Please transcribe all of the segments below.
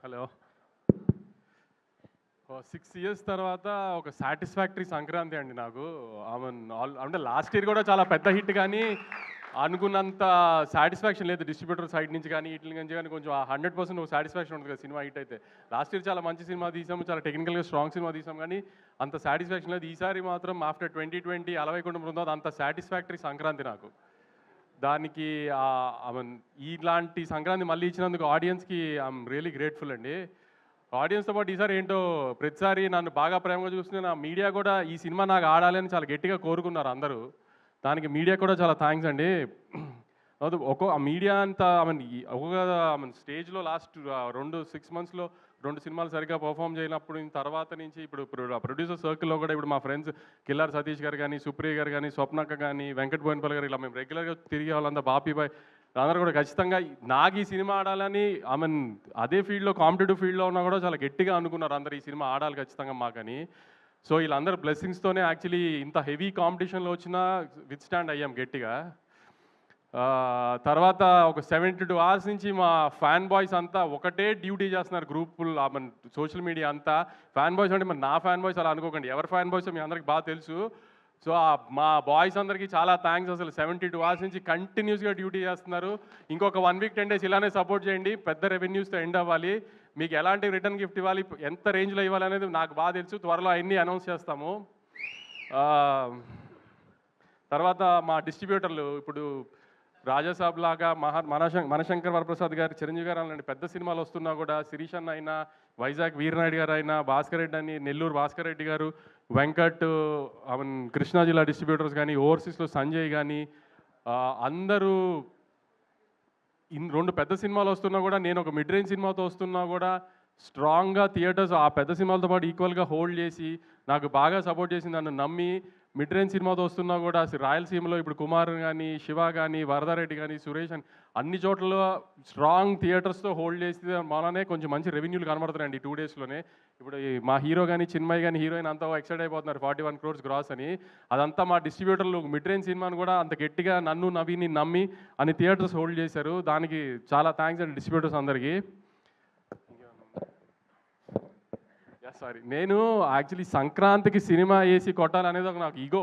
Hello. 6 years తర్వాత ఒక satisfactory Sankranti అండి నాకు. అంటే లాస్ట్ ఇయర్ కూడా చాలా పెద్ద హిట్ కానీ అనుకున్నంత సాటిస్ఫాక్షన్ లేదు డిస్ట్రిబ్యూటర్ సైడ్ నుంచి కానీ వీటి నుంచి కానీ. కొంచెం 100% సాటిస్ఫాక్షన్ ఉంటుంది కదా సినిమా హిట్ అయితే. లాస్ట్ ఇయర్ చాలా మంచి సినిమా తీసాము, చాలా టెక్నికల్గా స్ట్రాంగ్ సినిమా తీసాం, కానీ అంత సాటిస్ఫాక్షన్ లేదు. ఈసారి మాత్రం ఆఫ్టర్ 2020 అలవైకుంఠం బృందావన్ అంత సాటిస్ఫాక్టరీ సంక్రాంతి నాకు. దానికి ఇలాంటి సంక్రాంతి మళ్ళీ ఇచ్చినందుకు ఆడియన్స్కి ఐఎమ్ రియలీ గ్రేట్ఫుల్ అండి. ఆడియన్స్తో పాటు ఈసారి ఏంటో ప్రతిసారి నన్ను బాగా ప్రేమగా చూస్తున్న నా మీడియా కూడా ఈ సినిమా నాకు ఆడాలి అని చాలా గట్టిగా కోరుకున్నారు అందరూ. దానికి మీడియా కూడా చాలా థ్యాంక్స్ అండి. మీడియా అంతా ఒక్కొక్క స్టేజ్లో లాస్ట్ 6 మంత్స్లో 2 సినిమాలు సరిగ్గా పర్ఫామ్ చేయనప్పుడు తర్వాత నుంచి ఇప్పుడు ప్రొడ్యూసర్ సర్కిల్లో కూడా ఇప్పుడు మా ఫ్రెండ్స్ కిల్లార్ సతీష్ గారు కానీ, సుప్రియ గారు కానీ, స్వప్నక్క కానీ, వెంకట్ బోయినపల్లి గారు, ఇలా మేము రెగ్యులర్గా తిరిగే వాళ్ళంతా, బాపీబాయ్ అందరూ కూడా ఖచ్చితంగా నాకు ఈ సినిమా ఆడాలని అదే ఫీల్డ్లో కాంపిటేటివ్ ఫీల్డ్లో ఉన్నా కూడా చాలా గట్టిగా అనుకున్నారు అందరు ఈ సినిమా ఆడాలి ఖచ్చితంగా మాకని. సో వీళ్ళందరూ బ్లెస్సింగ్స్తోనే యాక్చువల్లీ ఇంత హెవీ కాంపిటీషన్లో వచ్చినా విత్ స్టాండ్ అయ్యాం గట్టిగా. తర్వాత ఒక 72 hours నుంచి మా ఫ్యాన్ బాయ్స్ అంతా ఒకటే డ్యూటీ చేస్తున్నారు గ్రూపులు, సోషల్ మీడియా అంతా. ఫ్యాన్ బాయ్స్ అంటే నా ఫ్యాన్ బాయ్స్ అలా అనుకోకండి, ఎవరి ఫ్యాన్ బాయ్స్ మీ అందరికి బాగా తెలుసు. సో మా బాయ్స్ అందరికీ చాలా థ్యాంక్స్. అసలు 72 hours నుంచి కంటిన్యూస్గా డ్యూటీ చేస్తున్నారు. ఇంకొక 1 week 10 days ఇలానే సపోర్ట్ చేయండి. పెద్ద రెవెన్యూస్తో ఎండ్ అవ్వాలి. మీకు ఎలాంటి రిటర్న్ గిఫ్ట్ ఇవ్వాలి, ఎంత రేంజ్లో ఇవ్వాలి అనేది నాకు బాగా తెలుసు. త్వరలో అన్నీ అనౌన్స్ చేస్తాము. తర్వాత మా డిస్ట్రిబ్యూటర్లు ఇప్పుడు రాజాసాబ్ లాగా మనశంకర్ వరప్రసాద్ గారు, చిరంజీవి గారు అలాంటి పెద్ద సినిమాలు వస్తున్నా కూడా, శిరీష్ అన్న అయినా, వైజాగ్ వీరనాయుడు గారు అయినా, భాస్కర్ రెడ్డి అని, నెల్లూరు భాస్కర్ రెడ్డి గారు, వెంకట్, కృష్ణా జిల్లా డిస్ట్రిబ్యూటర్స్ కానీ, ఓవర్సీస్లో సంజయ్ కానీ, అందరూ 2 పెద్ద సినిమాలు వస్తున్నా కూడా, నేను ఒక మిడ్ రేంజ్ సినిమాతో వస్తున్నా కూడా స్ట్రాంగ్గా థియేటర్స్ ఆ పెద్ద సినిమాలతో పాటు ఈక్వల్గా హోల్డ్ చేసి నాకు బాగా సపోర్ట్ చేసి నన్ను నమ్మి మిడ్ రేంజ్ సినిమాతో వస్తున్నా కూడా రాయలసీమలో ఇప్పుడు కుమార్ కానీ, శివ కానీ, వరదారెడ్డి కానీ, సురేష్ అని అన్ని చోట్ల స్ట్రాంగ్ థియేటర్స్తో హోల్డ్ చేస్తే మననే కొంచెం మంచి రెవెన్యూలు కనబడుతున్నాయండి 2 daysలోనే. ఇప్పుడు మా హీరో కానీ, చిన్మయ్ కానీ, హీరోయిన్ అంతా ఎక్సైట్ అయిపోతున్నారు 41 crores గ్రాస్ అని. అదంతా మా డిస్ట్రిబ్యూటర్లు మిడ్ రేంజ్ సినిమాను కూడా అంత గట్టిగా నన్ను నవీని నమ్మి అన్ని థియేటర్స్ హోల్డ్ చేశారు. దానికి చాలా థ్యాంక్స్ అండి డిస్ట్రిబ్యూటర్స్ అందరికీ. సారీ, నేను యాక్చువల్లీ సంక్రాంతికి సినిమా వేసి కొట్టాలనేది ఒక నాకు ఈగో.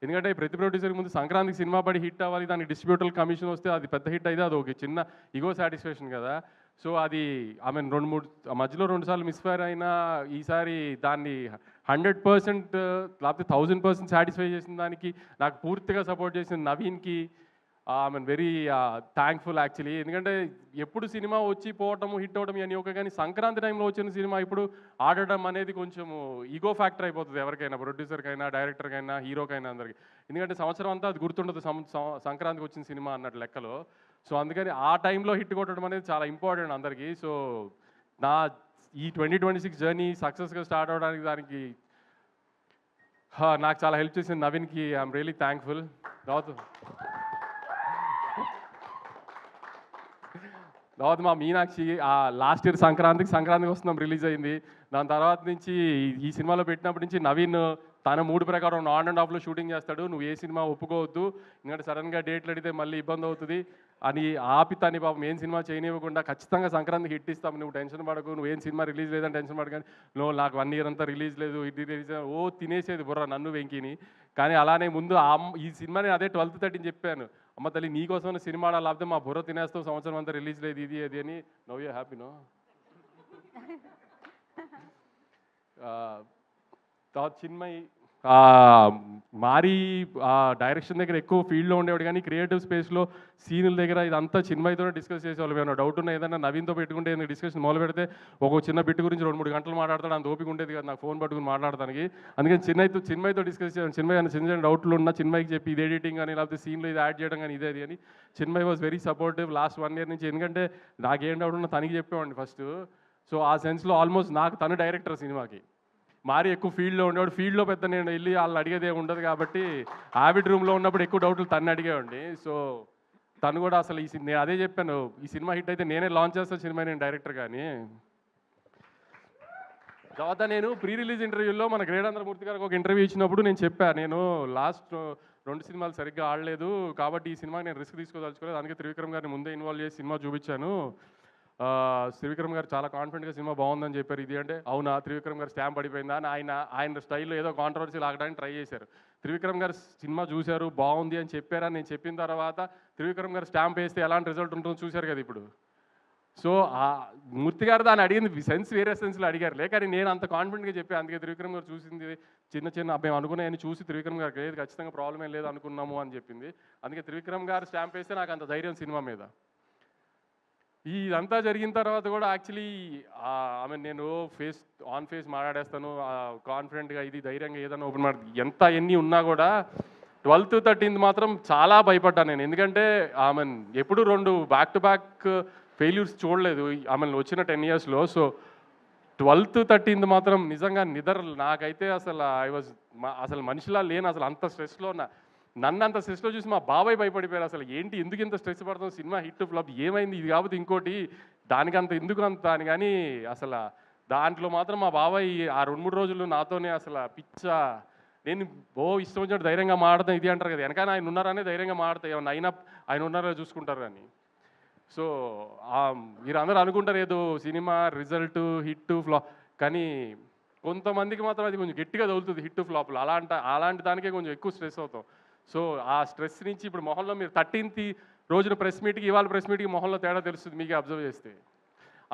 ఎందుకంటే ప్రతి ప్రొడ్యూసర్కి ముందు సంక్రాంతికి సినిమా పడి హిట్ అవ్వాలి, దానికి డిస్ట్రిబ్యూటర్ కమిషన్ వస్తే అది పెద్ద హిట్ అయితే అది ఒక చిన్న ఈగో సాటిస్ఫాక్షన్ కదా. సో అది 2-3 మధ్యలో 2 సార్లు మిస్ఫైర్ అయినా ఈసారి దాన్ని 100% లేకపోతే 1000% సాటిస్ఫై చేసిన దానికి నాకు పూర్తిగా సపోర్ట్ చేసిన నవీన్కి వెరీ థ్యాంక్ఫుల్ యాక్చువల్లీ. ఎందుకంటే ఎప్పుడు సినిమా వచ్చి పోవటము, హిట్ అవ్వడం అని ఒక, కానీ సంక్రాంతి టైంలో వచ్చిన సినిమా ఇప్పుడు ఆడడం అనేది కొంచెము ఈగో ఫ్యాక్టర్ అయిపోతుంది ఎవరికైనా, ప్రొడ్యూసర్కైనా, డైరెక్టర్కైనా, హీరోకైనా అందరికి. ఎందుకంటే సంవత్సరం అంతా అది గుర్తుండదు సంక్రాంతికి వచ్చిన సినిమా అన్నట్టు లెక్కలో. సో అందుకని ఆ టైంలో హిట్ కొట్టడం అనేది చాలా ఇంపార్టెంట్ అందరికీ. సో నా ఈ 2026 జర్నీ సక్సెస్గా స్టార్ట్ అవ్వడానికి దానికి నాకు చాలా హెల్ప్ చేసిన నవీన్కి ఐఎమ్ రియలీ థ్యాంక్ఫుల్. తర్వాత మా మీనాక్షి లాస్ట్ ఇయర్ సంక్రాంతికి వస్తున్నాం రిలీజ్ అయింది. దాని తర్వాత నుంచి ఈ సినిమాలో పెట్టినప్పటి నుంచి నవీన్ తన మూడు ప్రకారం ఆన్ అండ్ ఆఫ్లో షూటింగ్ చేస్తాడు. నువ్వు ఏ సినిమా ఒప్పుకోవద్దు, ఎందుకంటే సడన్గా డేట్లు అడిగితే మళ్ళీ ఇబ్బంది అవుతుంది అని ఆపి తని పాపం ఏం సినిమా చేయనివ్వకుండా ఖచ్చితంగా సంక్రాంతికి హిట్ ఇస్తాము, నువ్వు టెన్షన్ పడకు, నువ్వు ఏం సినిమా రిలీజ్ లేదని టెన్షన్ పడకని. నువ్వు నాకు 1 year అంతా రిలీజ్ లేదు, ఇది రిలీజ్ తినేసేది బుర్ర నన్ను వెంకిని. కానీ అలానే ముందు ఈ సినిమాని అదే 12th 13 చెప్పాను, అమ్మ తల్లి నీకోసం సినిమా లేకపోతే మా బుర్ర తినేస్తావు, సంవత్సరం అంతా రిలీజ్ లేదు ఇది అది అని. నో యూ హ్యాపీనో. తర్వాత చిన్మయ్ మారి డైరెక్షన్ దగ్గర ఎక్కువ ఫీల్డ్లో ఉండేవాడు, కానీ క్రియేటివ్ స్పేస్లో సీన్ల దగ్గర ఇదంతా చిన్మయ్తోనే డిస్కస్ చేసేవాళ్ళు. ఏమైనా డౌట్ ఉన్నా ఏదైనా నవీన్తో పెట్టుకుంటే ఏదైనా డిస్కషన్ మొదలు పెడితే ఒక చిన్న బిట్ గురించి 2-3 గంటలు మాట్లాడతాడు. అంత ఓపిక ఉండేది కదా నాకు ఫోన్ పట్టుకుని మాట్లాడడానికి. అందుకని చిన్మయ్తో డిస్కస్ చేయాలి. చిన్మయ్ అని చిన్న చిన్న డౌట్లు ఉన్నా చిన్మయ్కి చెప్పి ఇది ఎడిటింగ్ కానీ లేకపోతే సీన్లో ఇది యాడ్ చేయడం కానీ ఇదే అని. Chinmay was very supportive last 1 year నుంచి. ఎందుకంటే నాకేం డౌట్ ఉన్నా తనకి చెప్పేవాడిని ఫస్ట్. సో ఆ సెన్స్లో ఆల్మోస్ట్ నాకు తను డైరెక్టర్ సినిమాకి. మారి ఎక్కువ ఫీల్డ్లో ఉండేవాడు, ఫీల్డ్లో పెద్ద నేను వెళ్ళి వాళ్ళని అడిగేదే ఉండదు కాబట్టి ఆవిడ్ రూమ్లో ఉన్నప్పుడు ఎక్కువ డౌట్లు తను అడిగేవాడిని. సో తను కూడా అసలు నేను అదే చెప్పాను, ఈ సినిమా హిట్ అయితే నేనే లాంచ్ చేస్తాను సినిమా, నేను డైరెక్టర్ కానీ. తర్వాత నేను ప్రీ రిలీజ్ ఇంటర్వ్యూలో మన గ్రేడాంధ్రమూర్తి గారికి ఒక ఇంటర్వ్యూ ఇచ్చినప్పుడు నేను చెప్పాను, నేను లాస్ట్ 2 సినిమాలు సరిగ్గా ఆడలేదు కాబట్టి ఈ సినిమా నేను రిస్క్ తీసుకోదలుచుకోలేదు, అందుకే త్రివిక్రమ్ గారిని ముందే ఇన్వాల్వ్ చేసి సినిమా చూపించాను. త్రివిక్రమ్ గారు చాలా కాన్ఫిడెంట్గా సినిమా బాగుందని చెప్పారు. ఇది అంటే అవునా త్రివిక్రమ్ గారు స్టాంప్ పడిపోయిందా అని ఆయన స్టైల్లో ఏదో కాంట్రవర్సీ లాగడానికి ట్రై చేశారు. త్రివిక్రమ్ గారు సినిమా చూశారు, బాగుంది అని చెప్పారని నేను చెప్పిన తర్వాత త్రివిక్రమ్ గారు స్టాంప్ వేస్తే ఎలాంటి రిజల్ట్ ఉంటుందో చూశారు కదా ఇప్పుడు. సో మూర్తి గారు దాన్ని అడిగింది సెన్స్ వేరే సెన్స్లో అడిగారులే, కానీ నేను అంత కాన్ఫిడెంట్గా చెప్పాను. అందుకే త్రివిక్రమ్ గారు చూసింది చిన్న మేము అనుకున్నాయని చూసి త్రివిక్రమ్ గారికి లేదు ఖచ్చితంగా ప్రాబ్లం ఏం లేదు అనుకున్నాము అని చెప్పింది. అందుకే త్రివిక్రమ్ గారు స్టాంప్ వేస్తే నాకు అంత ధైర్యం సినిమా మీద. ఇదంతా జరిగిన తర్వాత కూడా యాక్చువల్లీ నేను ఫేస్ మాట్లాడేస్తాను కాన్ఫిడెంట్గా, ఇది ధైర్యంగా ఏదైనా ఓపెన్ ఎన్ని ఉన్నా కూడా 12th 13th మాత్రం చాలా భయపడ్డాను నేను. ఎందుకంటే ఎప్పుడు 2 బ్యాక్ టు బ్యాక్ ఫెయిల్యూర్స్ చూడలేదు వచ్చిన 10 yearsలో. సో 12th 13th మాత్రం నిజంగా నాకైతే అసలు మనిషిలా లేను. అసలు అంత స్ట్రెస్లో నన్ను అంత స్ట్రెస్లో చూసి మా బాబాయ్ భయపడిపోయారు. అసలు ఏంటి ఎందుకు ఇంత స్ట్రెస్ పడుతుంది, సినిమా హిట్ ఫ్లాప్ ఏమైంది, ఇది కాకపోతే ఇంకోటి దానికి అంత ఎందుకు అంత అని. కానీ అసలు దాంట్లో మాత్రం మా బాబాయ్ ఆ 2-3 రోజులు నాతోనే నేను ఇష్టం వచ్చినట్టు ధైర్యంగా మాట్లాడతాను. ఇది అంటారు కదా, వెనకాల ఆయన ఉన్నారనే ధైర్యంగా మాట్లాడతాయి, ఏమన్నా అయినా ఆయన ఉన్నారో చూసుకుంటారు అని. సో మీరు అందరూ అనుకుంటారు ఏదో సినిమా రిజల్ట్ హిట్ ఫ్లాప్, కానీ కొంతమందికి మాత్రం అది కొంచెం గట్టిగా తగులుతుంది హిట్ ఫ్లాప్లు. అలాంటి దానికే కొంచెం ఎక్కువ స్ట్రెస్ అవుతాం. సో ఆ స్ట్రెస్ నుంచి ఇప్పుడు మొహంలో మీరు 13th రోజున ప్రెస్ మీట్కి ఇవాళ ప్రెస్ మీట్కి మొహంలో తేడా తెలుస్తుంది మీకే అబ్జర్వ్ చేస్తే.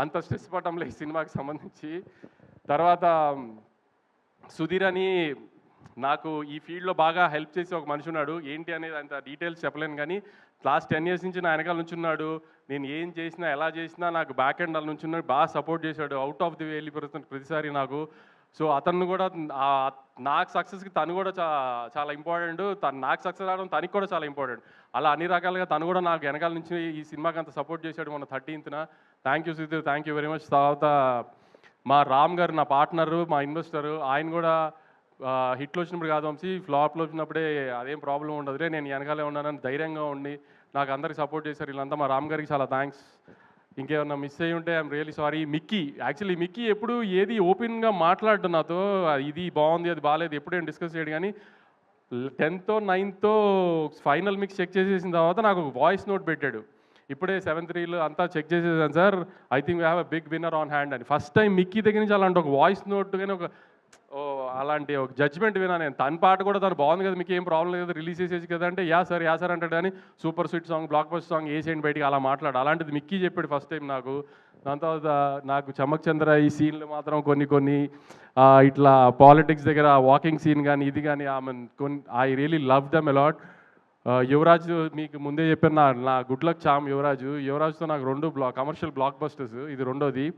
అంత స్ట్రెస్ పడటంలో ఈ సినిమాకి సంబంధించి. తర్వాత సుధీర్ అని నాకు ఈ ఫీల్డ్లో బాగా హెల్ప్ చేసి ఒక మనిషి ఉన్నాడు. ఏంటి అనేది అంత డీటెయిల్స్ చెప్పలేను, కానీ లాస్ట్ 10 years నుంచి నా వెనకాల నుంచి ఉన్నాడు. నేను ఏం చేసినా ఎలా చేసినా నాకు బ్యాక్ ఎండ్ నుంచి ఉన్నాడు, బాగా సపోర్ట్ చేశాడు. అవుట్ ఆఫ్ ది వే వెళ్ళిపోతుంది ప్రతిసారి నాకు. సో అతను కూడా నాకు సక్సెస్కి తను కూడా చాలా ఇంపార్టెంట్, నాకు సక్సెస్ రావడం తనకి కూడా చాలా ఇంపార్టెంట్. అలా అన్ని రకాలుగా తను కూడా నాకు వెనకాల నుంచి ఈ సినిమాకి అంత సపోర్ట్ చేశాడు మొన్న 13th. Thank you Sudheer, thank you very much. తర్వాత మా రామ్ గారు నా పార్ట్నరు, మా ఇన్వెస్టరు, ఆయన కూడా హిట్లు వచ్చినప్పుడు కాదు వంశీ, ఫ్లాప్లో వచ్చినప్పుడే అదేం ప్రాబ్లం ఉండదులే, నేను వెనకాలే ఉన్నానని ధైర్యంగా ఉండి నాకు అందరికి సపోర్ట్ చేశారు. వీళ్ళంతా మా రామ్ గారికి చాలా థ్యాంక్స్. ఇంకేమన్నా మిస్ అయ్యి ఉంటే ఐఎమ్ రియలీ సారీ. మిక్కీ ఎప్పుడు ఏది ఓపెన్గా మాట్లాడడం నాతో, ఇది బాగుంది అది బాగాలేదు ఎప్పుడేం డిస్కస్ చేయడు, కానీ 10th 9th final mix check చేసేసిన తర్వాత నాకు వాయిస్ నోట్ పెట్టాడు. ఇప్పుడే 7th reel అంతా చెక్ చేసేసాను sir, I think we have a big winner on hand అని. ఫస్ట్ టైం మిక్కీ దగ్గర నుంచి అలాంటి ఒక వాయిస్ నోట్ కానీ అలాంటి ఒక జడ్జ్మెంట్ వినా నేను. తన పాట కూడా తను బాగుంది కదా, మీకు ఏం ప్రాబ్లం లేదు రిలీజ్ చేసేసి కదా అంటే యా సార్ అంటాడు, కానీ super sweet song block buster song వేసేయండి బయటికి అలా మాట్లాడు. అలాంటిది మిక్కీ చెప్పాడు ఫస్ట్ టైం నాకు. దాని తర్వాత నాకు చమ్మక్ చంద్ర ఈ సీన్లు మాత్రం కొన్ని ఇట్లా పాలిటిక్స్ దగ్గర వాకింగ్ సీన్ కానీ ఇది కానీ I really love them a lot. Yuvaraj మీకు ముందే చెప్పాను, నా గుడ్ లక్ చామ్ యువరాజ్తో నాకు 2 కమర్షియల్ బ్లాక్ బస్టర్స్, ఇది రెండోది.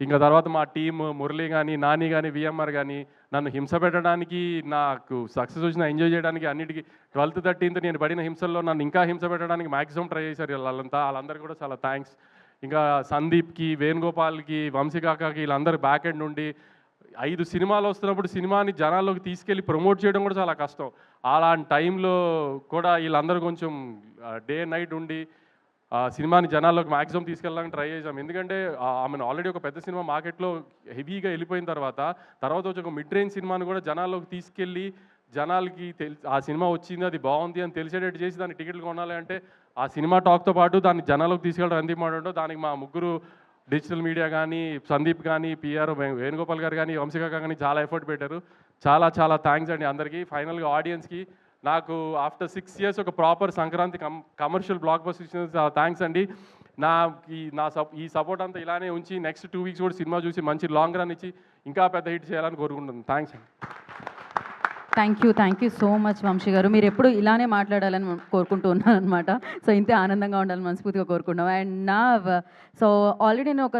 ఇంకా తర్వాత మా టీమ్ మురళి కానీ నాని కానీ విఎంఆర్ కానీ నన్ను హింస పెట్టడానికి, నాకు సక్సెస్ వచ్చిన ఎంజాయ్ చేయడానికి అన్నిటికీ 12th 13th నేను పడిన హింసల్లో నన్ను ఇంకా హింస పెట్టడానికి మ్యాక్సిమం ట్రై చేశారు వాళ్ళందరికీ కూడా చాలా థ్యాంక్స్. ఇంకా సందీప్కి, వేణుగోపాల్కి, వంశీకాకాకి వీళ్ళందరూ బ్యాక్ ఎండ్ నుండి 5 సినిమాలు వస్తున్నప్పుడు సినిమాని జనాల్లోకి తీసుకెళ్ళి ప్రమోట్ చేయడం కూడా చాలా కష్టం. అలాంటి టైంలో కూడా వీళ్ళందరూ కొంచెం డే నైట్ ఉండి సినిమాని జనాల్లోకి మ్యాక్సిమం తీసుకెళ్ళడానికి ట్రై చేసాం. ఎందుకంటే ఆల్రెడీ ఒక పెద్ద సినిమా మార్కెట్లో హెవీగా వెళ్ళిపోయిన తర్వాత వచ్చి ఒక మిడ్ రేంజ్ సినిమాని కూడా జనాల్లోకి తీసుకెళ్ళి జనాలకి ఆ సినిమా వచ్చింది అది బాగుంది అని తెలిసేటట్టు చేసి దానికి టికెట్లు కొనాలి అంటే ఆ సినిమా టాక్తో పాటు దాన్ని జనాల్లోకి తీసుకెళ్ళడం ఎంత ఇంపార్టెంటో దానికి మా ముగ్గురు డిజిటల్ మీడియా కానీ, సందీప్ కానీ, పిఆర్ వేణుగోపాల్ గారు కానీ, వంశీకాక కానీ చాలా ఎఫర్ట్ పెట్టారు. చాలా థ్యాంక్స్ అండి అందరికీ. ఫైనల్గా ఆడియన్స్కి నాకు ఆఫ్టర్ 6 years ఒక proper Sankranti commercial block buster ఇచ్చిన చాలా థ్యాంక్స్ అండి. ఈ సపోర్ట్ అంతా ఇలానే ఉంచి నెక్స్ట్ 2 weeks కూడా సినిమా చూసి మంచి లాంగ్ రన్ ఇచ్చి ఇంకా పెద్ద హిట్ చేయాలని కోరుకుంటున్నాను. థ్యాంక్స్ అండి. Thank you so much Vamsi garu. మీరు ఎప్పుడు ఇలానే మాట్లాడాలని కోరుకుంటూ ఉన్నాను అనమాట. సో ఇంతే ఆనందంగా ఉండాలని మనస్ఫూర్తిగా కోరుకుంటున్నాం. అండ్ సో ఆల్రెడీ నేను ఒక